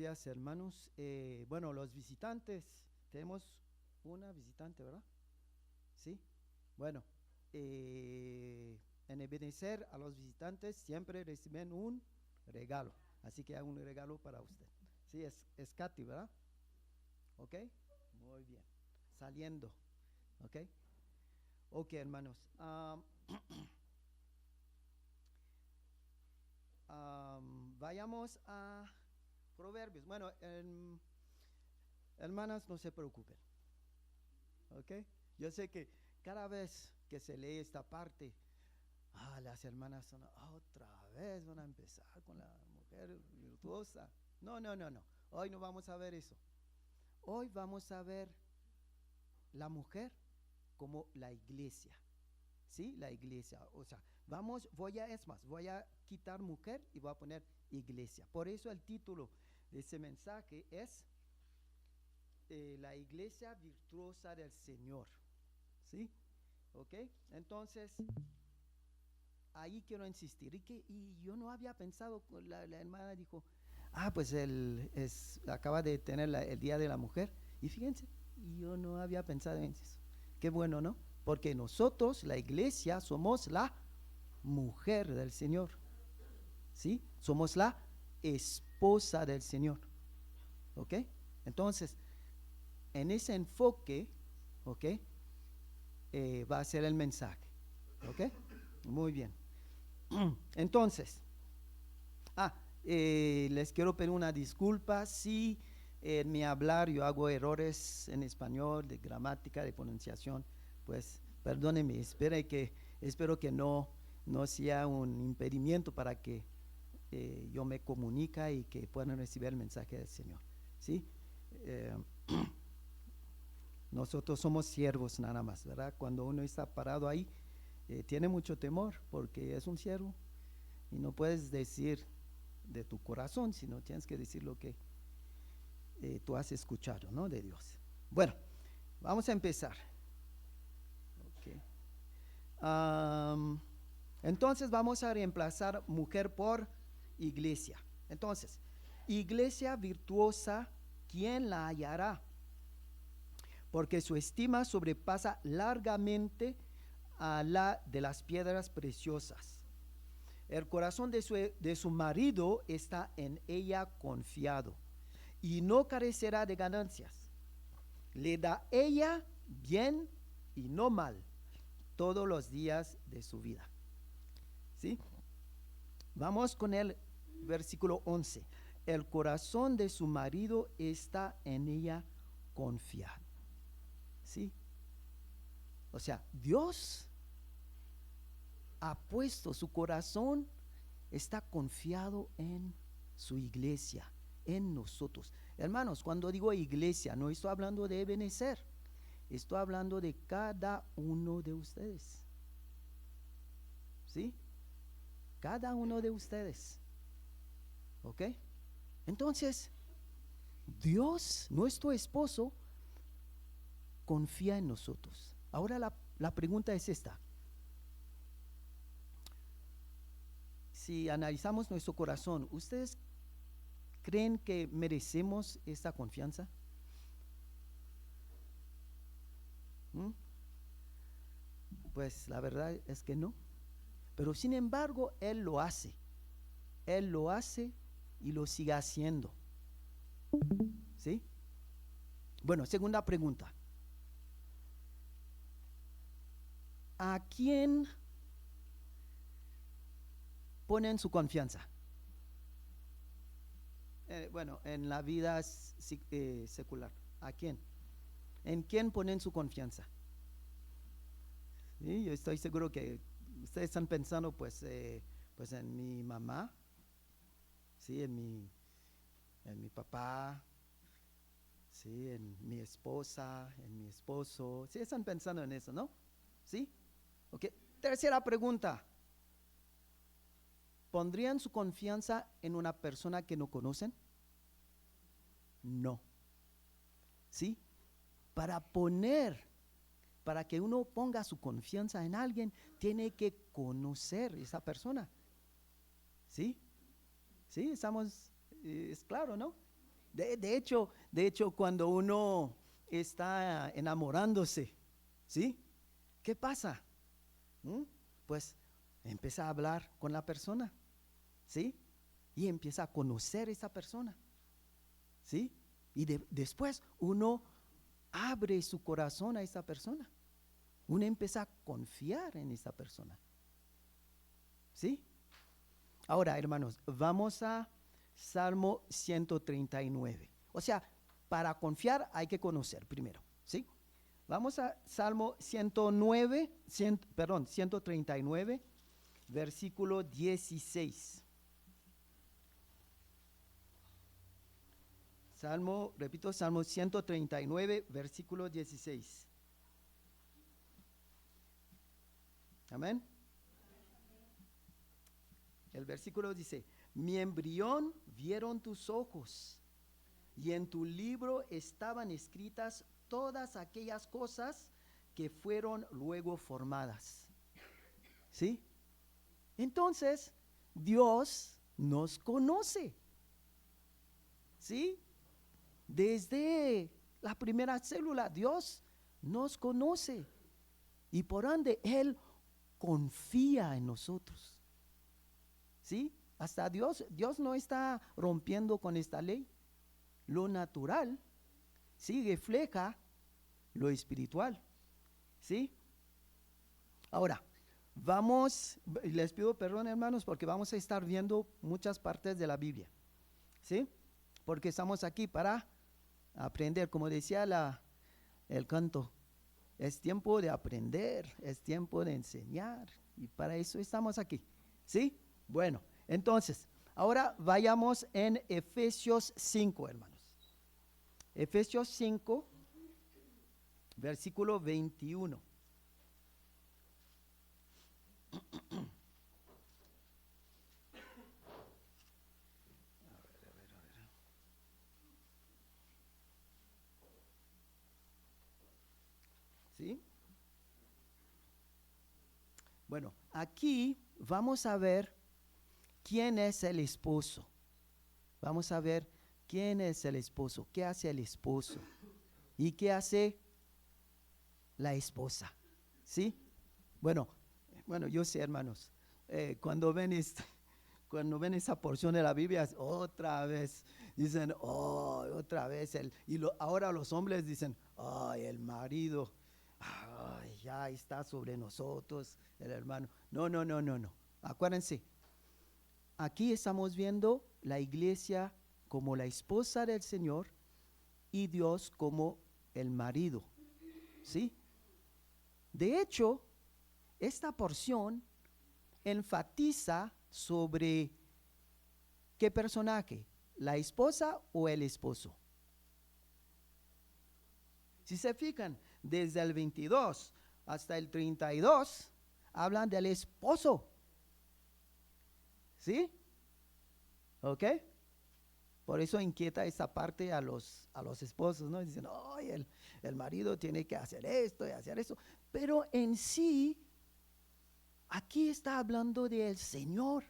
días, hermanos. Bueno, los visitantes, tenemos una visitante, ¿verdad? Sí. Bueno, en Ebenezer a los visitantes siempre reciben un regalo. Así que hay un regalo para usted. Sí, es Katy, ¿verdad? ¿Ok? Muy bien. Saliendo. ¿Ok? Ok, hermanos. Vayamos a Proverbios. Bueno, hermanas, no se preocupen. ¿Ok? Yo sé que cada vez que se lee esta parte, las hermanas son, otra vez van a empezar con la mujer virtuosa. No, no, no, no. Hoy no vamos a ver eso. Hoy vamos a ver la mujer como la iglesia. ¿Sí? La iglesia. O sea, voy a quitar mujer y voy a poner iglesia. Por eso el título de ese mensaje es la iglesia virtuosa del Señor. ¿Sí? ¿Ok? Entonces, ahí quiero insistir. Y yo no había pensado, la hermana dijo, pues acaba de tener el Día de la Mujer. Y fíjense, yo no había pensado en eso. Qué bueno, ¿no? Porque nosotros, la iglesia, somos la mujer del Señor. ¿Sí? Somos la esposa del Señor. ¿Ok? Entonces, en ese enfoque, ¿ok? Va a ser el mensaje. ¿Ok? Muy bien. Entonces, les quiero pedir una disculpa si en mi hablar yo hago errores en español, de gramática, de pronunciación, pues perdónenme, espero que no sea un impedimento para que yo me comunique y que puedan recibir el mensaje del Señor. ¿Sí? Eh, Nosotros somos siervos nada más, ¿verdad? Cuando uno está parado ahí, tiene mucho temor porque es un siervo y no puedes decir de tu corazón, sino tienes que decir lo que tú has escuchado, ¿no? De Dios. Bueno, vamos a empezar. Okay. Entonces vamos a reemplazar mujer por iglesia. Entonces, iglesia virtuosa, ¿quién la hallará? Porque su estima sobrepasa largamente a la de las piedras preciosas. El corazón de su marido está en ella confiado y no carecerá de ganancias. Le da ella bien y no mal todos los días de su vida. ¿Sí? Vamos con el versículo 11. El corazón de su marido está en ella confiado. ¿Sí? O sea, Dios ha puesto su corazón, está confiado en su iglesia, en nosotros. Hermanos, cuando digo iglesia, no estoy hablando de Ebenezer, estoy hablando de cada uno de ustedes. ¿Sí? Cada uno de ustedes. ¿Ok? Entonces, Dios, nuestro esposo, confía en nosotros. Ahora la pregunta es esta. Si analizamos nuestro corazón, ¿ustedes creen que merecemos esta confianza? ¿Mm? Pues la verdad es que no. Pero sin embargo, Él lo hace. Él lo hace y lo sigue haciendo. ¿Sí? Bueno, segunda pregunta. ¿A quién ponen su confianza? Bueno, en la vida secular. ¿A quién? ¿En quién ponen su confianza? ¿Sí? Yo estoy seguro que ustedes están pensando pues en mi mamá, ¿sí? En mi papá, ¿sí? En mi esposa, en mi esposo. ¿Sí están pensando en eso, no? ¿Sí? Ok. Tercera pregunta. ¿Pondrían su confianza en una persona que no conocen? No. ¿Sí? Para que uno ponga su confianza en alguien, tiene que conocer a esa persona. ¿Sí? ¿Sí? Es claro, ¿no? De hecho, cuando uno está enamorándose, ¿sí? ¿Qué pasa? ¿Mm? Pues empieza a hablar con la persona, ¿sí? Y empieza a conocer a esa persona, ¿sí? Y después uno abre su corazón a esa persona. Uno empieza a confiar en esa persona, ¿sí? Ahora, hermanos, vamos a Salmo 139. O sea, para confiar hay que conocer primero, ¿sí? Vamos a Salmo 139, versículo 16. Salmo 139, versículo 16. Amén. El versículo dice, mi embrión vieron tus ojos, y en tu libro estaban escritas todas aquellas cosas que fueron luego formadas. ¿Sí? Entonces, Dios nos conoce. ¿Sí? Desde la primera célula, Dios nos conoce. Y por ende, Él confía en nosotros. ¿Sí? Hasta Dios no está rompiendo con esta ley. Lo natural, sí, refleja lo espiritual. ¿Sí? Ahora, les pido perdón, hermanos, porque vamos a estar viendo muchas partes de la Biblia. ¿Sí? Porque estamos aquí para aprender, como decía el canto, es tiempo de aprender, es tiempo de enseñar, y para eso estamos aquí. ¿Sí? Bueno, entonces, ahora vayamos en Efesios 5, hermanos. Efesios 5, versículo 21. ¿Sí? Bueno, aquí vamos a ver quién es el esposo. Vamos a ver quién es el esposo, qué hace el esposo y qué hace la esposa. ¿Sí? Bueno, yo sé, hermanos, cuando ven esa porción de la Biblia, otra vez dicen, oh, otra vez ahora los hombres dicen, ay, el marido, ay, ya está sobre nosotros, el hermano. No. Acuérdense, aquí estamos viendo la iglesia como la esposa del Señor y Dios como el marido. ¿Sí? De hecho, esta porción enfatiza sobre qué personaje, la esposa o el esposo. Si se fijan, desde el 22 hasta el 32, hablan del esposo. ¿Sí? ¿Ok? Por eso inquieta esa parte a los esposos, ¿no? Dicen, ay, el marido tiene que hacer esto y hacer eso. Pero en sí, aquí está hablando del Señor.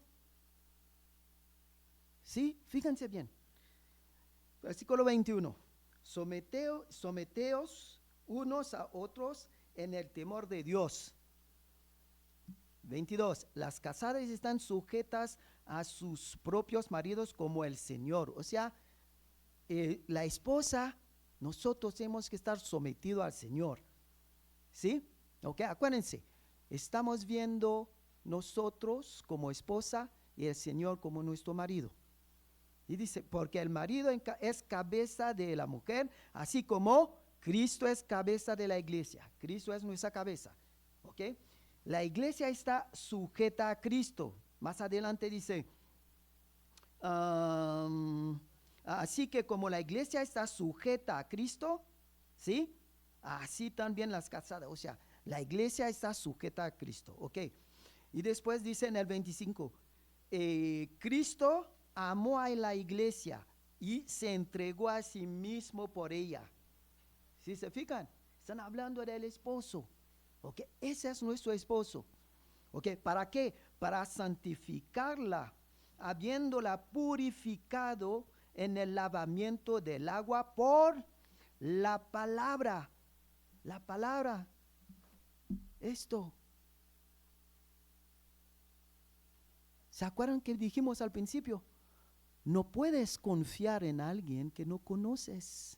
¿Sí? Fíjense bien. Versículo 21. Someteos unos a otros en el temor de Dios. 22. Las casadas están sujetas a sus propios maridos como el Señor. O sea, la esposa, nosotros tenemos que estar sometidos al Señor. ¿Sí? Ok, acuérdense, estamos viendo nosotros como esposa y el Señor como nuestro marido. Y dice, porque el marido es cabeza de la mujer, así como Cristo es cabeza de la iglesia. Cristo es nuestra cabeza. ¿Ok? La iglesia está sujeta a Cristo. Más adelante dice, así que como la iglesia está sujeta a Cristo, ¿sí? Así también las casadas. O sea, la iglesia está sujeta a Cristo. ¿Ok? Y después dice en el 25, Cristo amó a la iglesia y se entregó a sí mismo por ella. ¿Sí se fijan? Están hablando del esposo. ¿Ok? Ese es nuestro esposo. ¿Ok? ¿Para qué? Para santificarla, habiéndola purificado en el lavamiento del agua por la palabra. La palabra. Esto. ¿Se acuerdan que dijimos al principio? No puedes confiar en alguien que no conoces.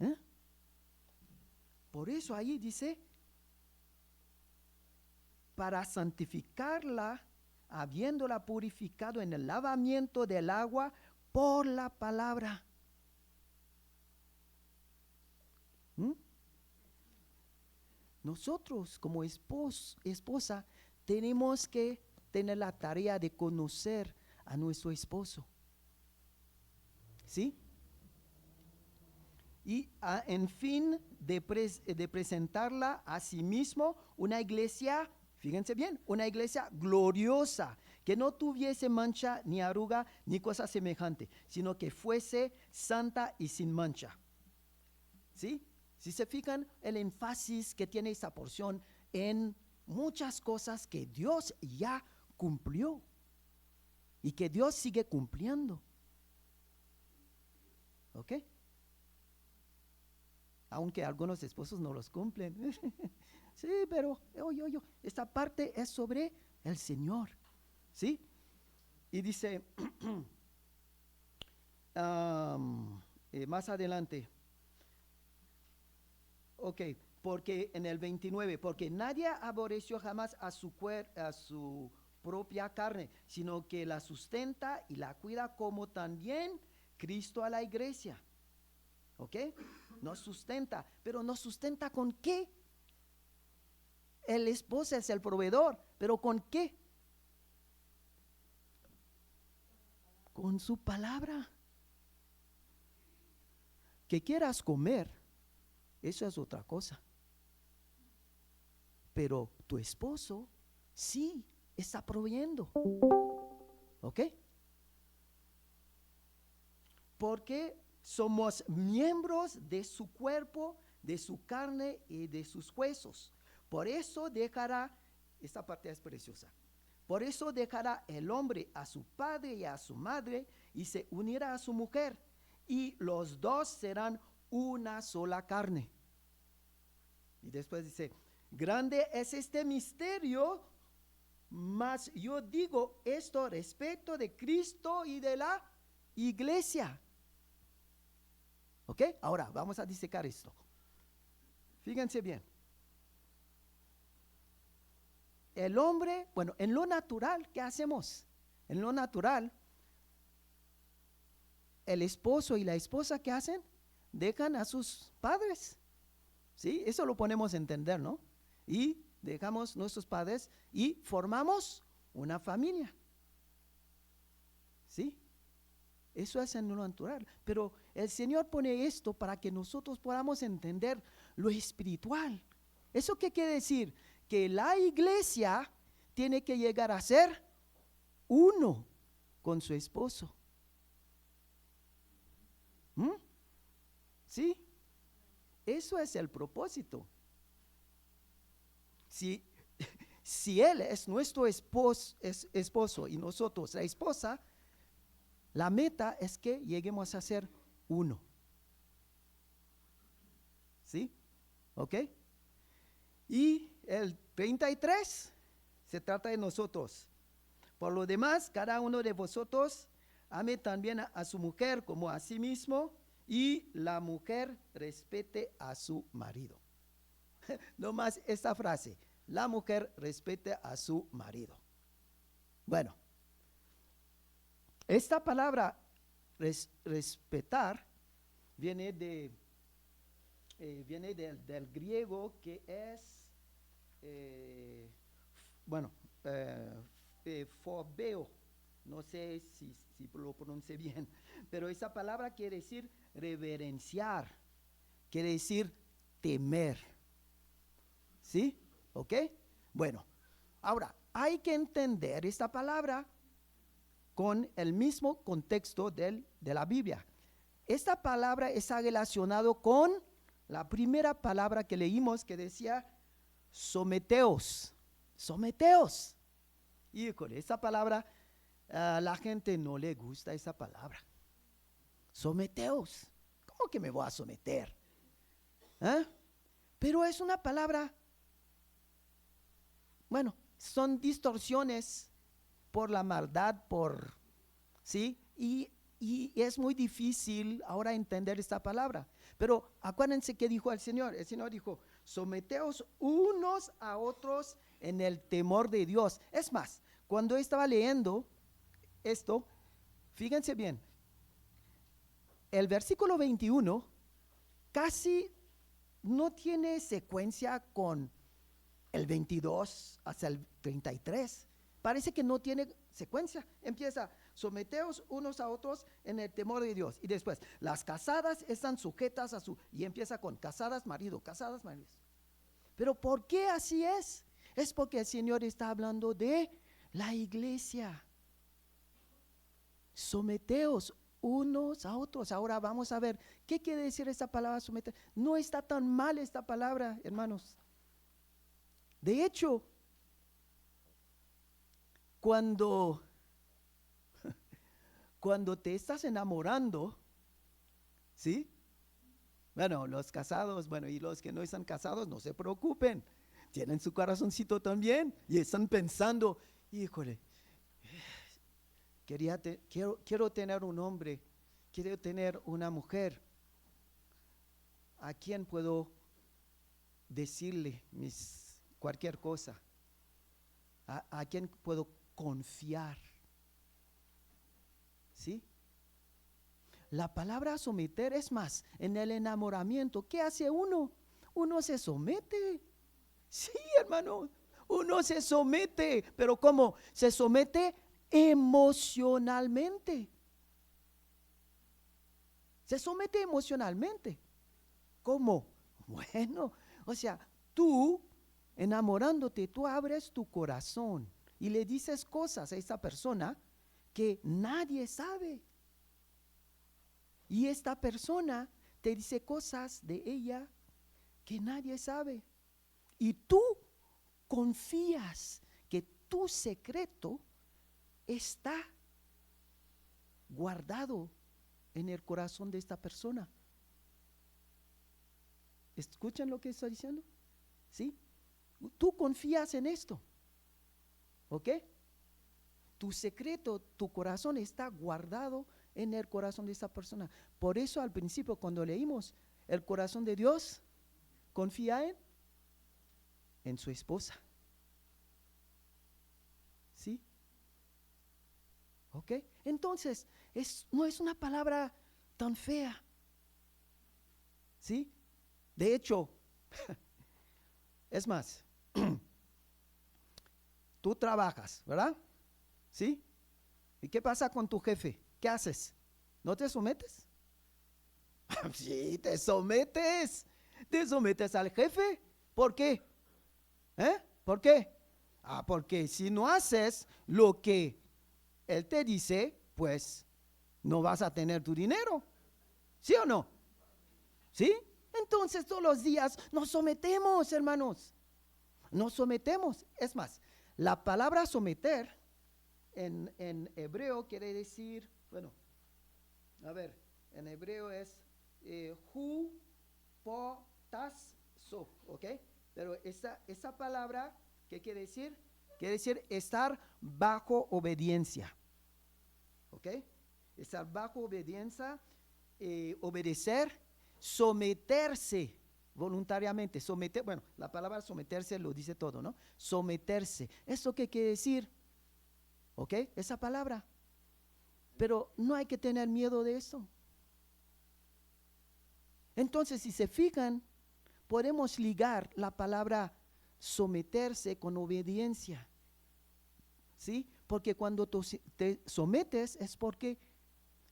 ¿Eh? Por eso ahí dice, para santificarla, habiéndola purificado en el lavamiento del agua por la palabra. ¿Mm? Nosotros como esposa tenemos que tener la tarea de conocer a nuestro esposo. ¿Sí? Y en fin de presentarla a sí mismo una iglesia, fíjense bien, una iglesia gloriosa, que no tuviese mancha ni arruga ni cosa semejante, sino que fuese santa y sin mancha. ¿Sí? Si se fijan el énfasis que tiene esta porción en muchas cosas que Dios ya cumplió y que Dios sigue cumpliendo. ¿Ok? Aunque algunos esposos no los cumplen. Sí, pero esta parte es sobre el Señor. ¿Sí? Y dice, más adelante, ok, porque en el 29, porque nadie aborreció jamás a su propia carne, sino que la sustenta y la cuida, como también Cristo a la iglesia. ¿Ok? Nos sustenta, pero ¿nos sustenta con qué? El esposo es el proveedor, pero ¿con qué? Con su palabra. Que quieras comer, eso es otra cosa. Pero tu esposo sí está proveyendo. ¿Ok? Porque somos miembros de su cuerpo, de su carne y de sus huesos. Por eso dejará, esta parte es preciosa, por eso dejará el hombre a su padre y a su madre y se unirá a su mujer, y los dos serán una sola carne. Y después dice, grande es este misterio, mas yo digo esto respecto de Cristo y de la iglesia. ¿Ok? Ahora vamos a disecar esto. Fíjense bien. El hombre, bueno, en lo natural, ¿qué hacemos? En lo natural, el esposo y la esposa, ¿qué hacen? Dejan a sus padres. ¿Sí? Eso lo ponemos a entender, ¿no? Y dejamos nuestros padres y formamos una familia. ¿Sí? Eso es en lo natural. Pero el Señor pone esto para que nosotros podamos entender lo espiritual. ¿Eso qué quiere decir? Que la iglesia tiene que llegar a ser uno con su esposo. ¿Mm? ¿Sí? Eso es el propósito. Si Él es nuestro esposo y nosotros la esposa, la meta es que lleguemos a ser uno. ¿Sí? ¿Ok? Y el 33 se trata de nosotros. Por lo demás, cada uno de vosotros ame también a su mujer como a sí mismo, y la mujer respete a su marido. No más esta frase, la mujer respete a su marido. Bueno, esta palabra respetar viene del griego, que es, phobeo. No sé si lo pronuncie bien, pero esa palabra quiere decir reverenciar, quiere decir temer. ¿Sí? ¿Ok? Bueno, ahora hay que entender esta palabra con el mismo contexto de la Biblia. Esta palabra está relacionado con la primera palabra que leímos, que decía someteos. Y con esta palabra, la gente no le gusta esa palabra. Someteos. ¿Cómo que me voy a someter? ¿Ah? Pero es una palabra, bueno, son distorsiones por la maldad, ¿sí? Y es muy difícil ahora entender esta palabra. Pero acuérdense que dijo el Señor. El Señor dijo, someteos unos a otros en el temor de Dios. Es más, cuando estaba leyendo esto, fíjense bien, el versículo 21 casi no tiene secuencia con el 22 hasta el 33. Parece que no tiene secuencia. Empieza, someteos unos a otros en el temor de Dios. Y después, las casadas están sujetas a su... Y empieza con casadas, marido, casadas, maridos. Pero ¿por qué así es? Es porque el Señor está hablando de la iglesia. Someteos unos a otros. Ahora vamos a ver, ¿qué quiere decir esta palabra someter? No está tan mal esta palabra, hermanos. De hecho, cuando te estás enamorando, ¿sí? Bueno, los casados, bueno, y los que no están casados, no se preocupen. Tienen su corazoncito también y están pensando, híjole, quiero tener un hombre, quiero tener una mujer. ¿A quién puedo decirle cualquier cosa? ¿A quién puedo confiar? ¿Sí? La palabra someter es más, en el enamoramiento, ¿qué hace uno? Uno se somete. Sí, hermano, uno se somete, pero ¿cómo? Se somete emocionalmente. Se somete emocionalmente. ¿Cómo? Bueno, o sea, tú enamorándote, tú abres tu corazón y le dices cosas a esa persona que nadie sabe. Y esta persona te dice cosas de ella que nadie sabe. Y tú confías que tu secreto está guardado en el corazón de esta persona. ¿Escuchan lo que estoy diciendo? ¿Sí? Tú confías en esto. ¿Ok? Tu secreto, tu corazón está guardado en el corazón de esta persona. Por eso al principio cuando leímos, el corazón de Dios confía en su esposa. ¿Sí? ¿Ok? Entonces, no es una palabra tan fea. ¿Sí? De hecho, es más, tú trabajas, ¿verdad? ¿Sí? ¿Y qué pasa con tu jefe? ¿Qué haces? ¿No te sometes? Sí, te sometes. Te sometes al jefe. ¿Por qué? ¿Por qué? Porque si no haces lo que él te dice, pues no vas a tener tu dinero. ¿Sí o no? ¿Sí? Entonces todos los días nos sometemos, hermanos. Nos sometemos. Es más, la palabra someter en hebreo quiere decir, bueno, a ver, en hebreo es hu, po, tas, so, ¿ok? Pero esa palabra, ¿qué quiere decir? Quiere decir estar bajo obediencia, ¿ok? Estar bajo obediencia, obedecer, someterse voluntariamente, bueno, la palabra someterse lo dice todo, ¿no? Someterse, ¿eso qué quiere decir? ¿Ok? Esa palabra. Pero no hay que tener miedo de eso. Entonces, si se fijan, podemos ligar la palabra someterse con obediencia. ¿Sí? Porque cuando te sometes es porque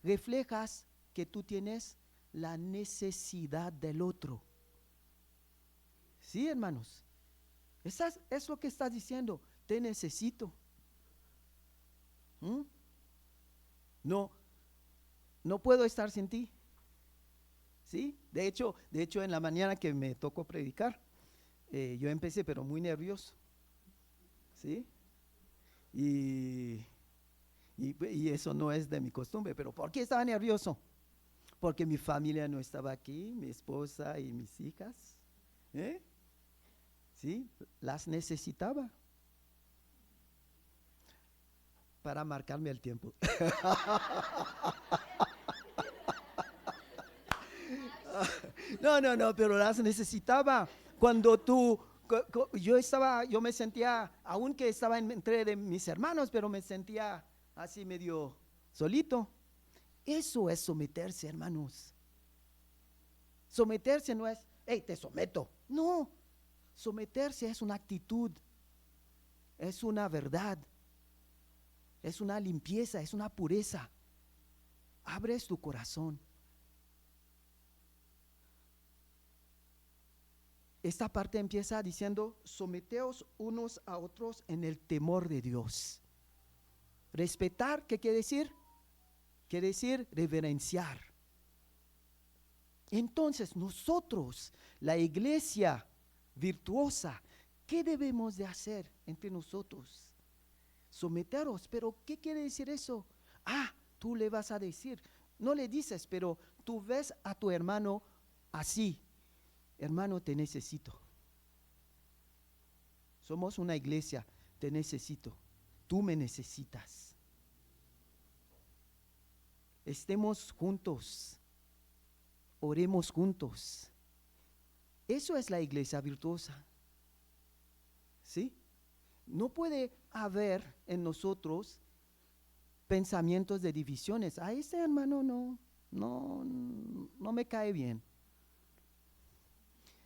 reflejas que tú tienes la necesidad del otro. ¿Sí, hermanos? Es lo que estás diciendo. Te necesito. No puedo estar sin ti. ¿Sí? De hecho, en la mañana que me tocó predicar, yo empecé pero muy nervioso. ¿Sí? Y eso no es de mi costumbre. ¿Pero por qué estaba nervioso? porque mi familia no estaba aquí, mi esposa y mis hijas. Sí, las necesitaba para marcarme el tiempo. No, pero las necesitaba. Cuando yo me sentía, aunque estaba entre de mis hermanos, pero me sentía así medio solito. Eso es someterse, hermanos. Someterse no es, hey, te someto. No, someterse es una actitud, es una verdad, es una limpieza, es una pureza. Abres tu corazón. Esta parte empieza diciendo, someteos unos a otros en el temor de Dios. Respetar, ¿qué quiere decir? Quiere decir reverenciar. Entonces nosotros, la iglesia virtuosa, ¿qué debemos de hacer entre nosotros? Someteros, pero ¿qué quiere decir eso? Tú le vas a decir, no le dices, pero tú ves a tu hermano así. Hermano, te necesito. Somos una iglesia, te necesito. Tú me necesitas. Estemos juntos. Oremos juntos. Eso es la iglesia virtuosa. ¿Sí? No puede haber en nosotros pensamientos de divisiones. Este hermano no me cae bien.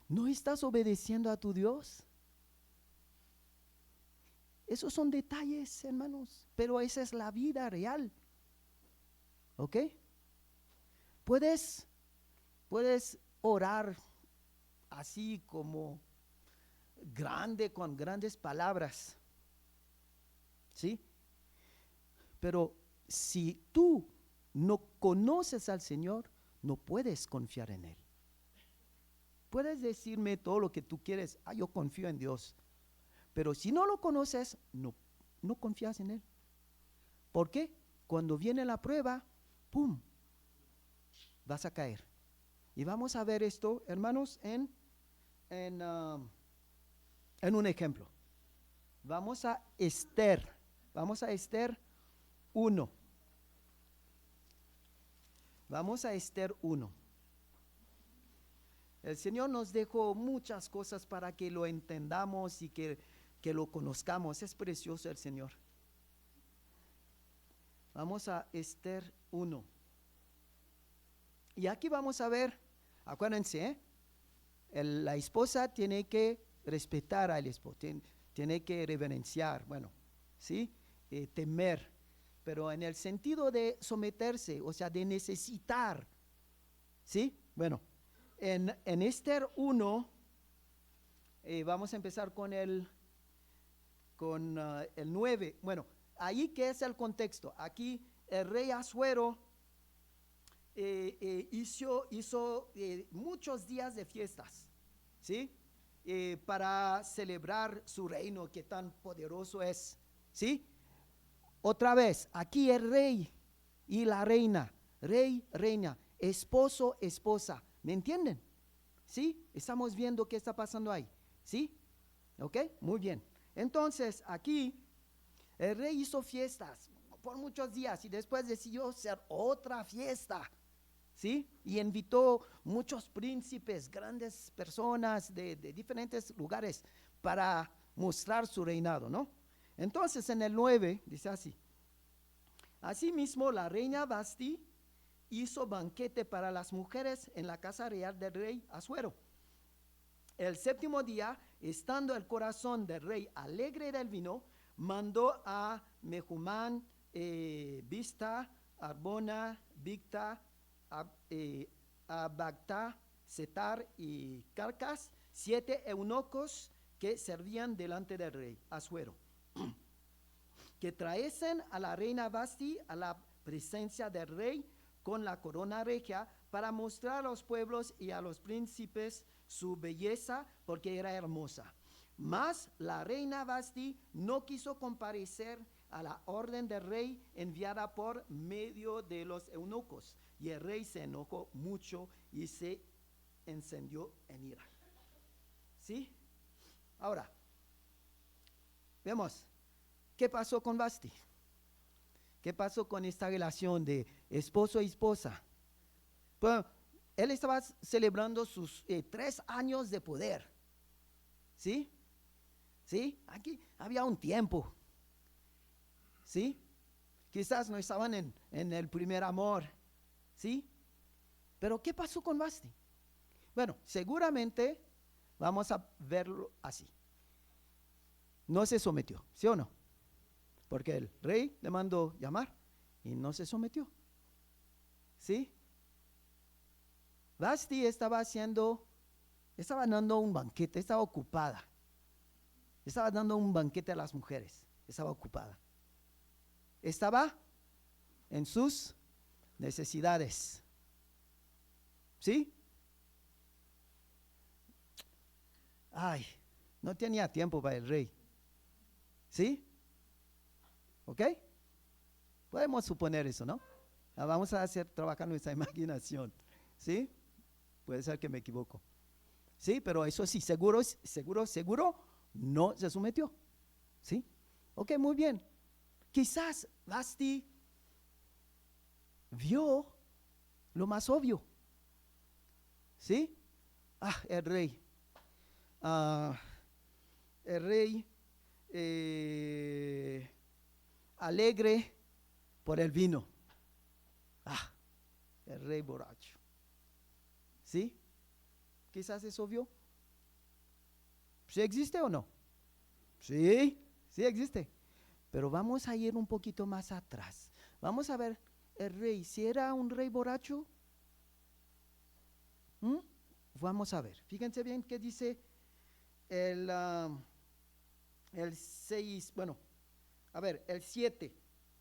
¿No estás obedeciendo a tu Dios? Esos son detalles, hermanos, pero esa es la vida real. ¿Ok? Puedes orar así como grande, con grandes palabras. ¿Sí? Pero si tú no conoces al Señor, no puedes confiar en Él. Puedes decirme todo lo que tú quieres, yo confío en Dios. Pero si no lo conoces, no confías en Él. ¿Por qué? Cuando viene la prueba, ¡pum!, vas a caer. Y vamos a ver esto, hermanos, en un ejemplo. Vamos a Esther 1. Vamos a Esther 1. El Señor nos dejó muchas cosas para que lo entendamos y que lo conozcamos. Es precioso el Señor. Vamos a Esther 1. Y aquí vamos a ver, acuérdense, la esposa tiene que respetar al esposo, tiene que reverenciar, ¿sí? Temer, pero en el sentido de someterse, o sea, de necesitar, ¿sí? En Esther 1, vamos a empezar con el 9. Ahí, ¿qué es el contexto? Aquí el rey Asuero hizo muchos días de fiestas, ¿sí? Para celebrar su reino, que tan poderoso es, ¿sí? Otra vez, aquí el rey y la reina, rey, reina, esposo, esposa. ¿Me entienden? ¿Sí? Estamos viendo qué está pasando ahí. ¿Sí? ¿Ok? Muy bien. Entonces, aquí, el rey hizo fiestas por muchos días y después decidió hacer otra fiesta. ¿Sí? Y invitó muchos príncipes, grandes personas de diferentes lugares para mostrar su reinado, ¿no? Entonces, en el 9, dice así. Asimismo, la reina Vasti hizo banquete para las mujeres en la casa real del rey Asuero. El 7º día, estando el corazón del rey alegre del vino, mandó a Mehumán, Bizta, Arbona, Bigta, Abagta, Setar y Carcas, 7 eunucos que servían delante del rey Asuero, que traesen a la reina Vasti a la presencia del rey con la corona regia, para mostrar a los pueblos y a los príncipes su belleza, porque era hermosa. Mas la reina Vasti no quiso comparecer a la orden del rey enviada por medio de los eunucos. Y el rey se enojó mucho y se encendió en ira. ¿Sí? Ahora, vemos, ¿qué pasó con Vasti? ¿Qué pasó con esta relación de esposo y esposa? Bueno, él estaba celebrando sus 3 años de poder. ¿Sí? ¿Sí? Aquí había un tiempo. ¿Sí? Quizás no estaban en el primer amor. ¿Sí? Pero ¿qué pasó con Vasti? Bueno, seguramente vamos a verlo así. No se sometió, ¿sí o no? Porque el rey le mandó llamar y no se sometió. ¿Sí? Vasti estaba dando un banquete, estaba ocupada. Estaba dando un banquete a las mujeres, estaba ocupada. Estaba en sus necesidades. ¿Sí? Ay, no tenía tiempo para el rey. ¿Sí? ¿Ok? Podemos suponer eso, ¿no? Vamos a trabajar nuestra imaginación. ¿Sí? Puede ser que me equivoco. ¿Sí? Pero eso sí, seguro, no se sometió. ¿Sí? Ok, muy bien. Quizás Vasti vio lo más obvio. ¿Sí? El rey. El rey alegre por el vino. El rey borracho. ¿Sí? Quizás eso vio. ¿Sí existe o no? Sí, sí existe. Pero vamos a ir un poquito más atrás. Vamos a ver el rey. ¿Si era un rey borracho? Vamos a ver. Fíjense bien qué dice el 6, bueno, a ver, el 7,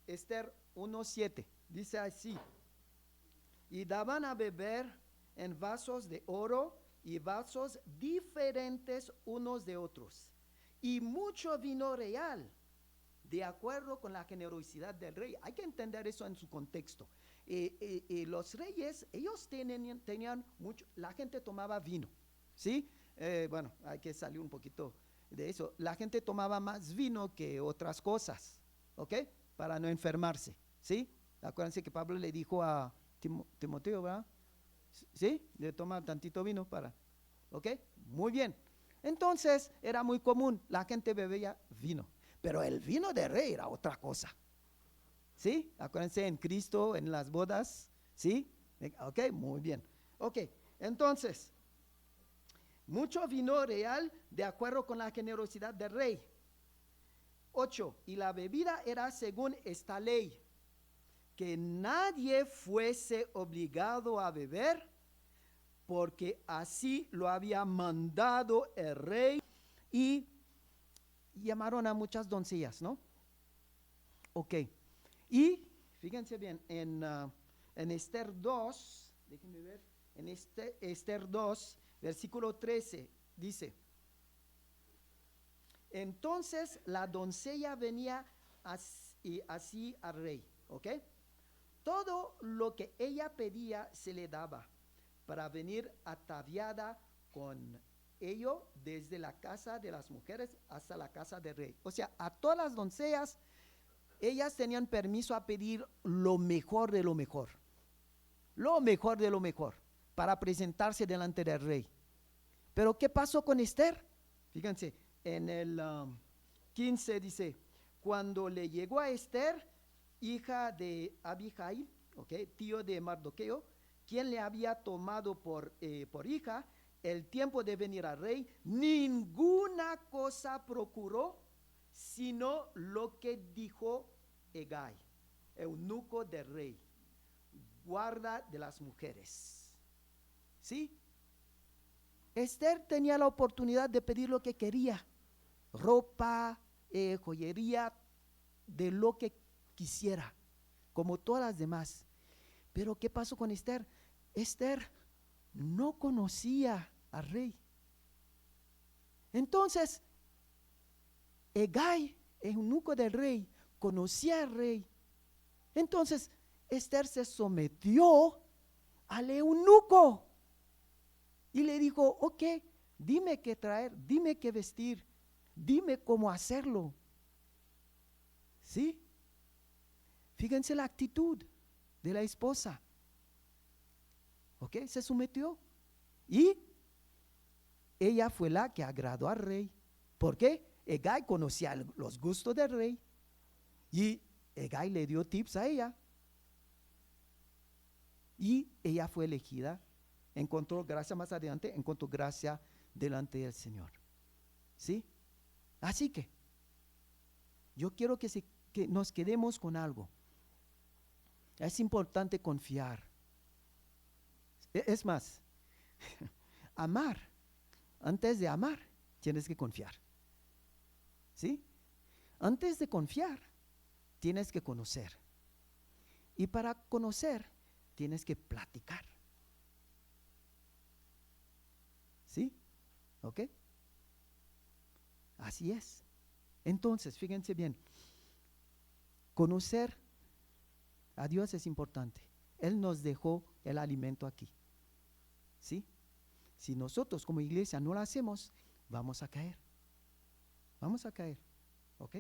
Esther 1:7, dice así: y daban a beber en vasos de oro y vasos diferentes unos de otros, y mucho vino real, de acuerdo con la generosidad del rey. Hay que entender eso en su contexto. Los reyes, ellos tenían mucho, la gente tomaba vino, ¿sí? Bueno, hay que salir un poquito de eso. La gente tomaba más vino que otras cosas, ¿ok? Para no enfermarse, ¿sí? Acuérdense que Pablo le dijo a Timoteo, ¿verdad? ¿Sí? Le toma tantito vino para, ¿ok? Muy bien. Entonces, era muy común, la gente bebía vino. Pero el vino de rey era otra cosa. ¿Sí? Acuérdense en Cristo, en las bodas. ¿Sí? Ok, muy bien. Ok, entonces, mucho vino real de acuerdo con la generosidad del rey. 8. Y la bebida era según esta ley, que nadie fuese obligado a beber, porque así lo había mandado el rey. Y llamaron a muchas doncellas, ¿no? Ok. Y fíjense bien, en Esther 2, déjenme ver, en Esther 2, versículo 13, dice: entonces la doncella venía así al rey, ¿ok? Todo lo que ella pedía se le daba, para venir ataviada con ello desde la casa de las mujeres hasta la casa del rey. O sea, a todas las doncellas, ellas tenían permiso a pedir lo mejor de lo mejor. Lo mejor de lo mejor, para presentarse delante del rey. Pero ¿qué pasó con Esther? Fíjense, en el 15 dice: cuando le llegó a Esther, hija de Abijail, okay, tío de Mardoqueo, quien le había tomado por hija, el tiempo de venir al rey, ninguna cosa procuró, sino lo que dijo Hegai, eunuco del rey, guarda de las mujeres. ¿Sí? Esther tenía la oportunidad de pedir lo que quería: ropa, joyería, de lo que quisiera, como todas las demás. Pero ¿qué pasó con Esther? Esther no conocía al rey. Entonces, Hegai, eunuco del rey, conocía al rey. Entonces Esther se sometió al eunuco y le dijo, ok, dime qué traer, dime qué vestir, dime cómo hacerlo. ¿Sí? Fíjense la actitud de la esposa. Ok, se sometió. Y ella fue la que agradó al rey. ¿Por qué? Hegai conocía los gustos del rey. Y Hegai le dio tips a ella. Y ella fue elegida. Encontró gracia más adelante, encontró gracia delante del Señor. ¿Sí? Así que yo quiero que nos quedemos con algo. Es importante confiar. Es más, amar. Antes de amar, tienes que confiar. ¿Sí? Antes de confiar, tienes que conocer. Y para conocer, tienes que platicar. ¿Sí? ¿Ok? Así es. Entonces, fíjense bien. Conocer a Dios es importante. Él nos dejó el alimento aquí. ¿Sí? Si nosotros como iglesia no lo hacemos, vamos a caer. Vamos a caer. ¿Ok?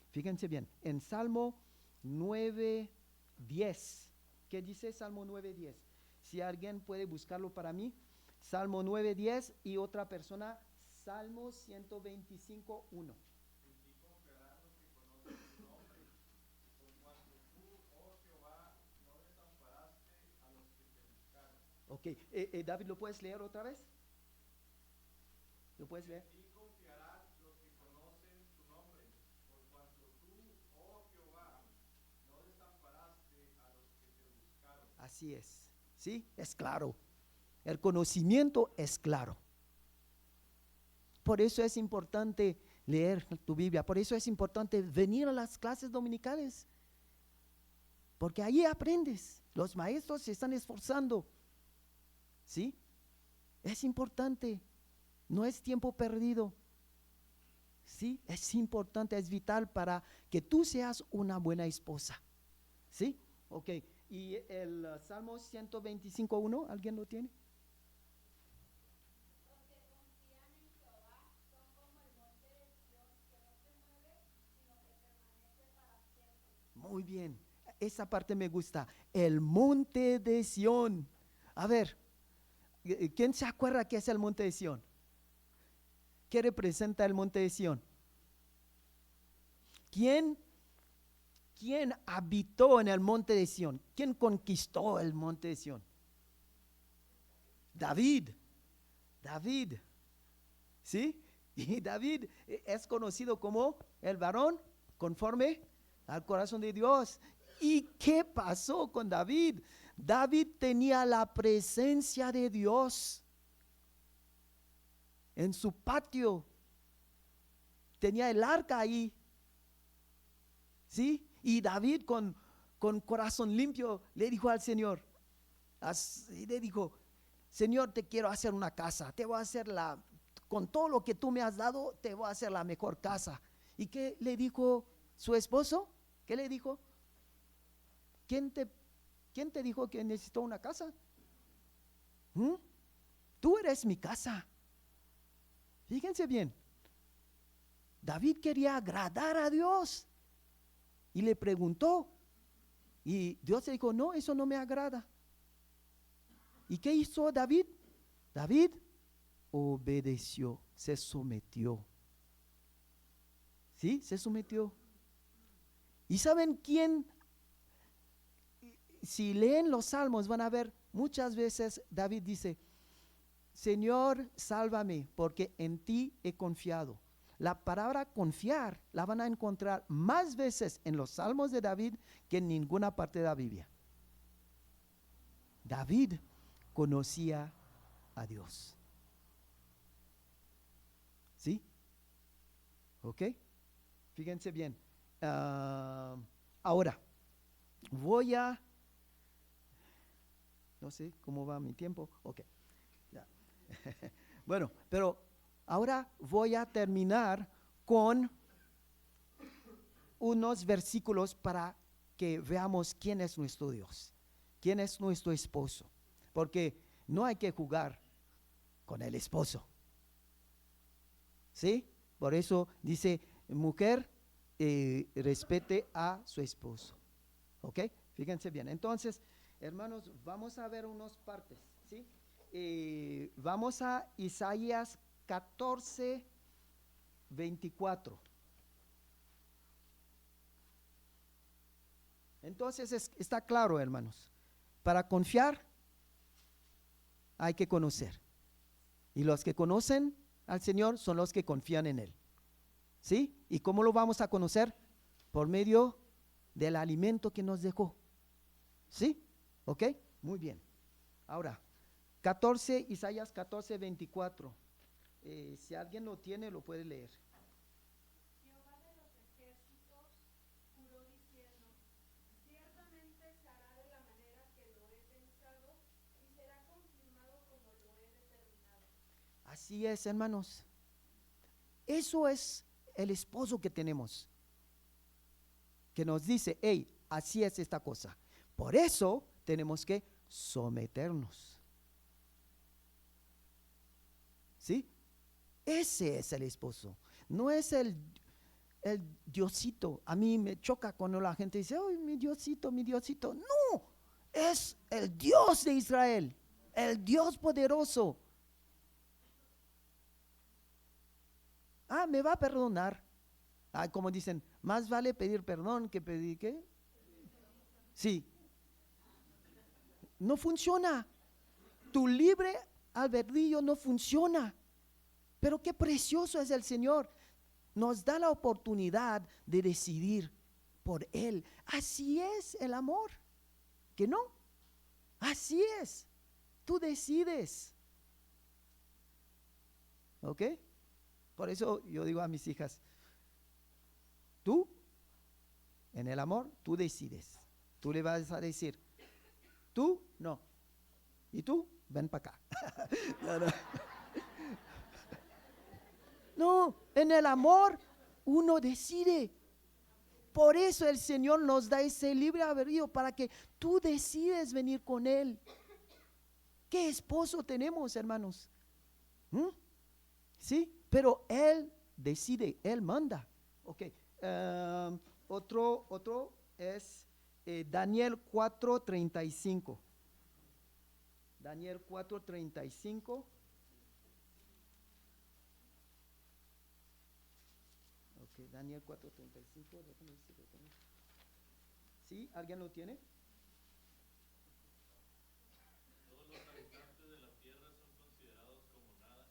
Fíjense bien. En Salmo 9:10. ¿Qué dice Salmo 9:10? Si alguien puede buscarlo para mí. Salmo 9:10 y otra persona, Salmo 125:1. Ok, David, ¿lo puedes leer otra vez? ¿Lo puedes leer? En ti confiarán los que conocen tu nombre, por cuanto tú, oh Jehová, no desamparaste a los que te buscaron. Así es. ¿Sí? Es claro. El conocimiento es claro. Por eso es importante leer tu Biblia. Por eso es importante venir a las clases dominicales. Porque ahí aprendes. Los maestros se están esforzando. ¿Sí? Es importante. No es tiempo perdido. ¿Sí? Es importante, es vital para que tú seas una buena esposa. ¿Sí? Ok. Y el Salmo 125:1, ¿alguien lo tiene? Muy bien, esa parte me gusta. El monte de Sión. A ver, ¿quién se acuerda qué es el monte de Sión? ¿Qué representa el monte de Sión? ¿Quién habitó en el monte de Sión? ¿Quién conquistó el monte de Sión? David. David. ¿Sí? Y David es conocido como el varón conforme al corazón de Dios. ¿Y qué pasó con David? David tenía la presencia de Dios en su patio. Tenía el arca ahí. ¿Sí? Y David con corazón limpio le dijo al Señor, y le dijo, Señor, te quiero hacer una casa, te voy a hacer con todo lo que tú me has dado, te voy a hacer la mejor casa. ¿Y qué le dijo su esposo? ¿Qué le dijo? ¿Quién te dijo que necesitó una casa? ¿Mm? Tú eres mi casa. Fíjense bien. David quería agradar a Dios y le preguntó. Y Dios le dijo, no, eso no me agrada. ¿Y qué hizo David? David obedeció, se sometió. ¿Sí? Se sometió. ¿Y saben quién? Si leen los salmos van a ver muchas veces David dice, Señor, sálvame, porque en ti he confiado. La palabra confiar la van a encontrar más veces en los salmos de David que en ninguna parte de la Biblia. David conocía a Dios. ¿Sí? ¿Ok? Fíjense bien. Ahora, no sé cómo va mi tiempo. Ok. Ya. Bueno, pero ahora voy a terminar con unos versículos para que veamos quién es nuestro Dios, quién es nuestro esposo, porque no hay que jugar con el esposo, ¿sí? Por eso dice, mujer, respete a su esposo, ¿ok? Fíjense bien. Entonces, hermanos, vamos a ver unas partes, ¿sí? Vamos a Isaías 14, 24. Entonces está claro, hermanos, para confiar hay que conocer. Y los que conocen al Señor son los que confían en Él. ¿Sí? ¿Y cómo lo vamos a conocer? Por medio del alimento que nos dejó. ¿Sí? ¿Ok? Muy bien. Ahora, Isaías 14, 24. Si alguien lo tiene, lo puede leer. Jehová de los ejércitos juró diciendo: ciertamente se hará de la manera que lo he pensado y será confirmado como lo he determinado. Así es, hermanos. Eso es el esposo que tenemos, que nos dice, hey, así es esta cosa. Por eso tenemos que someternos. ¿Sí? Ese es el esposo. No es el Diosito. A mí me choca cuando la gente dice, ay, mi Diosito, mi Diosito. No, es el Dios de Israel, el Dios poderoso. Ah, me va a perdonar. Ah, como dicen, más vale pedir perdón que pedir ¿qué? Sí. No funciona. Tu libre albedrío no funciona. Pero qué precioso es el Señor. Nos da la oportunidad de decidir por Él. Así es el amor. ¿Que no? Así es. Tú decides. ¿Ok? Por eso yo digo a mis hijas, tú, en el amor, tú decides. Tú le vas a decir, tú, no. Y tú, ven para acá. No, no. No, en el amor uno decide. Por eso el Señor nos da ese libre albedrío para que tú decides venir con Él. ¿Qué esposo tenemos, hermanos? ¿Sí? Pero Él decide, Él manda. Ok. Otro es Daniel 4:35. Daniel 4:35. Ok, Daniel 4:35. Déjame ver si lo tengo. ¿Sí? ¿Alguien lo tiene? Todos los habitantes de la tierra son considerados como nada,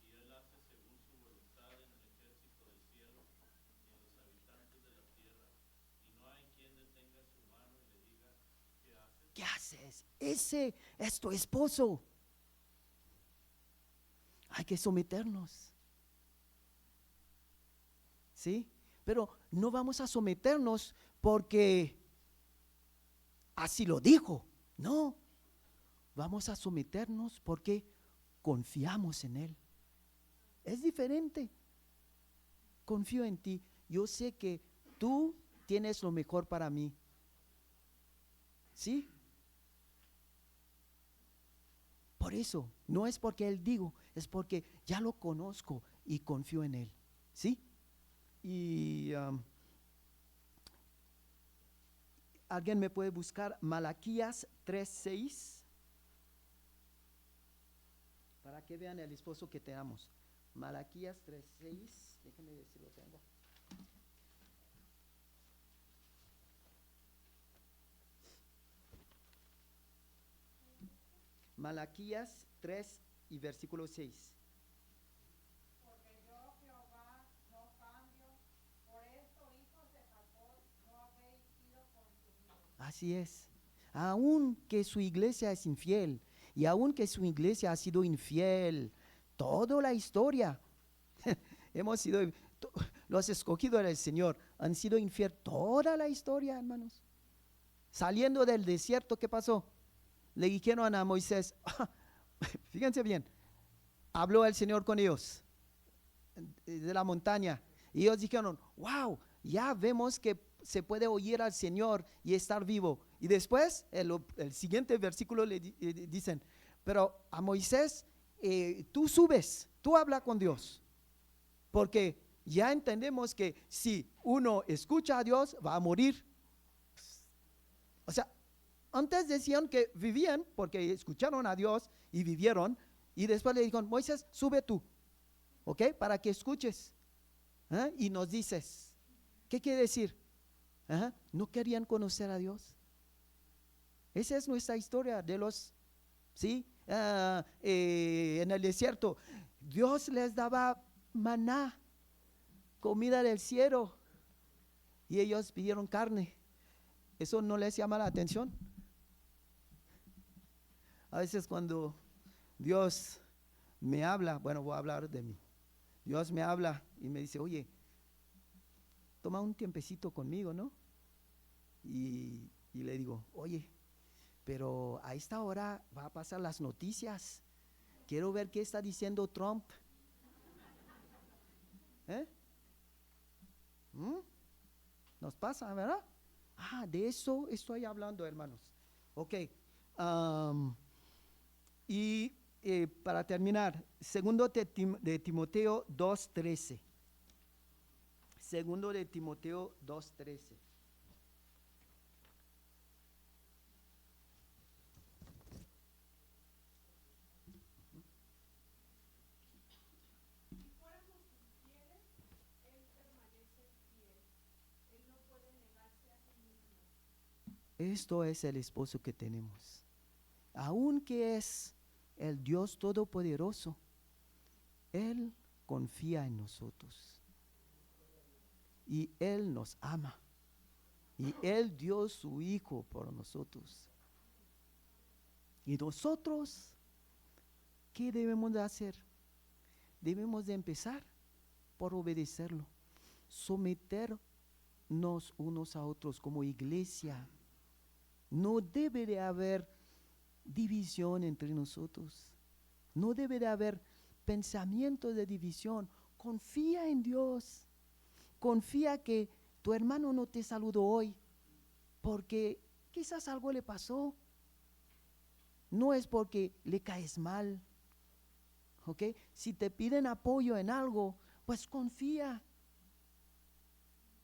y Él hace según su voluntad en el ejército del cielo y en los habitantes de la tierra, y no hay quien detenga su mano y le diga, ¿qué haces? ¿Qué haces? Ese es tu esposo. Hay que someternos. ¿Sí? Pero no vamos a someternos porque así lo dijo. No. Vamos a someternos porque confiamos en Él. Es diferente. Confío en ti. Yo sé que tú tienes lo mejor para mí. ¿Sí? Por eso, no es porque Él digo, es porque ya lo conozco y confío en Él. ¿Sí? Y alguien me puede buscar Malaquías 3:6 para que vean el esposo que tenemos. Malaquías 3:6, déjenme ver si lo tengo. Malaquías 3 y versículo 6. Porque yo, Jehová, no cambio. Por esto, hijos de Jacob, no habéis sido consumidos. Así es. Aun que su iglesia es infiel y aun que su iglesia ha sido infiel toda la historia, hemos sido los escogidos del Señor han sido infiel toda la historia, hermanos. Saliendo del desierto, ¿qué pasó? Le dijeron a Moisés, fíjense bien, habló el Señor con ellos de la montaña y ellos dijeron, wow, ya vemos que se puede oír al Señor y estar vivo. Y después, el siguiente versículo dicen, pero a Moisés, tú subes, tú habla con Dios. Porque ya entendemos que si uno escucha a Dios, va a morir. O sea, antes decían que vivían porque escucharon a Dios y vivieron. Y después le dijeron, Moisés, sube tú, ¿ok? Para que escuches. Y nos dices, ¿qué quiere decir? No querían conocer a Dios. Esa es nuestra historia de los, ¿sí? En el desierto, Dios les daba maná, comida del cielo, y ellos pidieron carne. ¿Eso no les llama la atención? A veces cuando Dios me habla, bueno, voy a hablar de mí. Dios me habla y me dice, oye, toma un tiempecito conmigo, ¿no? Y le digo, oye, pero a esta hora va a pasar las noticias. Quiero ver qué está diciendo Trump. Nos pasa, ¿verdad? De eso estoy hablando, hermanos. Ok. Y para terminar, segundo de Timoteo 2:13. Segundo de Timoteo 2:13. Si fuéramos infieles, Él permanece fiel. Él no puede negarse a sí mismo. Esto es el esposo que tenemos. Aunque es el Dios Todopoderoso, Él confía en nosotros. Y Él nos ama. Y Él dio su Hijo por nosotros. Y nosotros, ¿qué debemos de hacer? Debemos de empezar por obedecerlo. Someternos unos a otros como iglesia. No debe de haber división entre nosotros. No debe de haber pensamientos de división. Confía en Dios. Confía que tu hermano no te saludó hoy porque quizás algo le pasó. No es porque le caes mal. ¿Ok? Si te piden apoyo en algo, pues confía.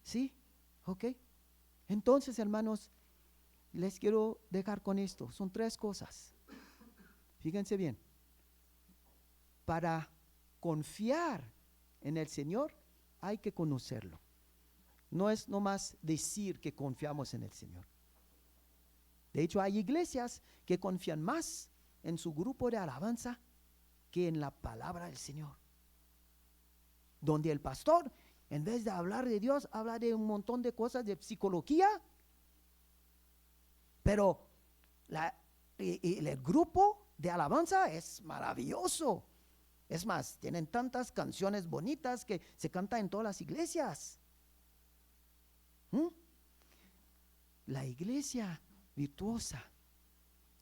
¿Sí? ¿Ok? Entonces, hermanos, les quiero dejar con esto. Son 3 cosas. Fíjense bien. Para confiar en el Señor hay que conocerlo. No es nomás decir que confiamos en el Señor. De hecho, hay iglesias que confían más en su grupo de alabanza que en la palabra del Señor. Donde el pastor, en vez de hablar de Dios, habla de un montón de cosas de psicología. Pero el grupo de alabanza es maravilloso. Es más, tienen tantas canciones bonitas que se cantan en todas las iglesias. La iglesia virtuosa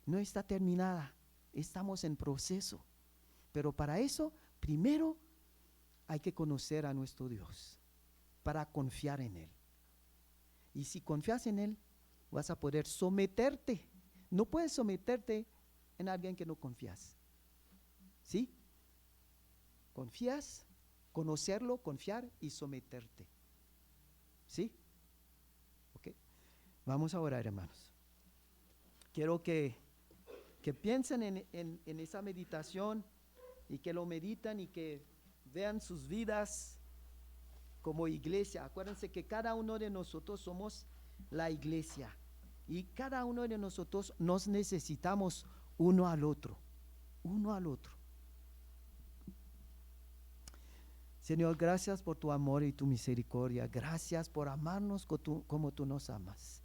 no está terminada. Estamos en proceso. Pero para eso, primero hay que conocer a nuestro Dios para confiar en Él. Y si confías en Él, vas a poder someterte. No puedes someterte en alguien que no confías. ¿Sí? Confías, conocerlo, confiar y someterte. ¿Sí? Ok. Vamos a orar, hermanos. Quiero que piensen en esa meditación y que lo meditan y que vean sus vidas como iglesia. Acuérdense que cada uno de nosotros somos la iglesia y cada uno de nosotros nos necesitamos uno al otro. Señor, gracias por tu amor y tu misericordia. Gracias por amarnos como tú nos amas.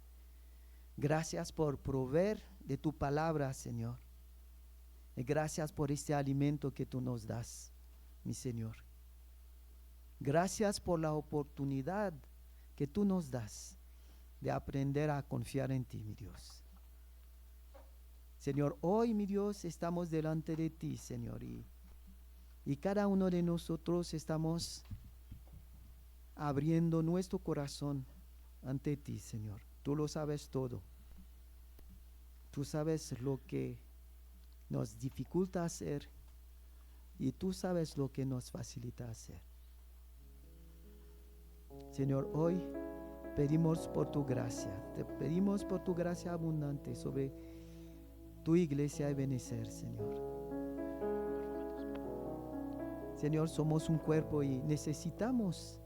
Gracias por proveer de tu palabra, Señor. Y gracias por este alimento que tú nos das, mi Señor. Gracias por la oportunidad que tú nos das de aprender a confiar en ti, mi Dios. Señor, hoy, mi Dios, estamos delante de ti, Señor, y cada uno de nosotros estamos abriendo nuestro corazón ante ti, Señor. Tú lo sabes todo. Tú sabes lo que nos dificulta hacer y tú sabes lo que nos facilita hacer. Señor, hoy pedimos por tu gracia. Te pedimos por tu gracia abundante sobre tu iglesia Ebenezer, Señor. Señor, somos un cuerpo y necesitamos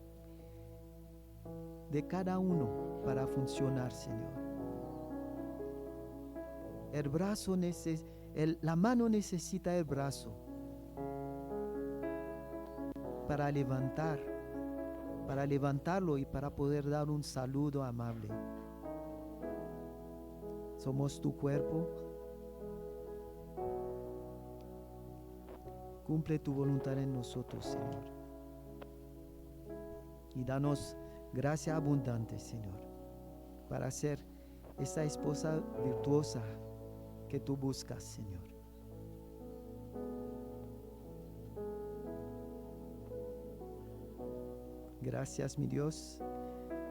de cada uno para funcionar, Señor. El brazo la mano necesita el brazo para levantarlo y para poder dar un saludo amable. Somos tu cuerpo. Cumple tu voluntad en nosotros, Señor. Y danos gracia abundante, Señor, para ser esa esposa virtuosa que tú buscas, Señor. Gracias, mi Dios.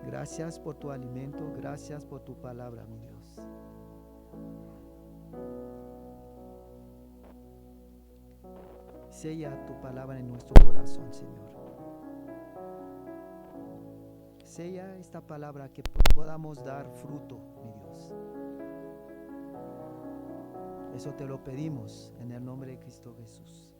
Gracias por tu alimento. Gracias por tu palabra, mi Dios. Sella tu palabra en nuestro corazón, Señor. Sella esta palabra que podamos dar fruto, mi Dios. Eso te lo pedimos en el nombre de Cristo Jesús.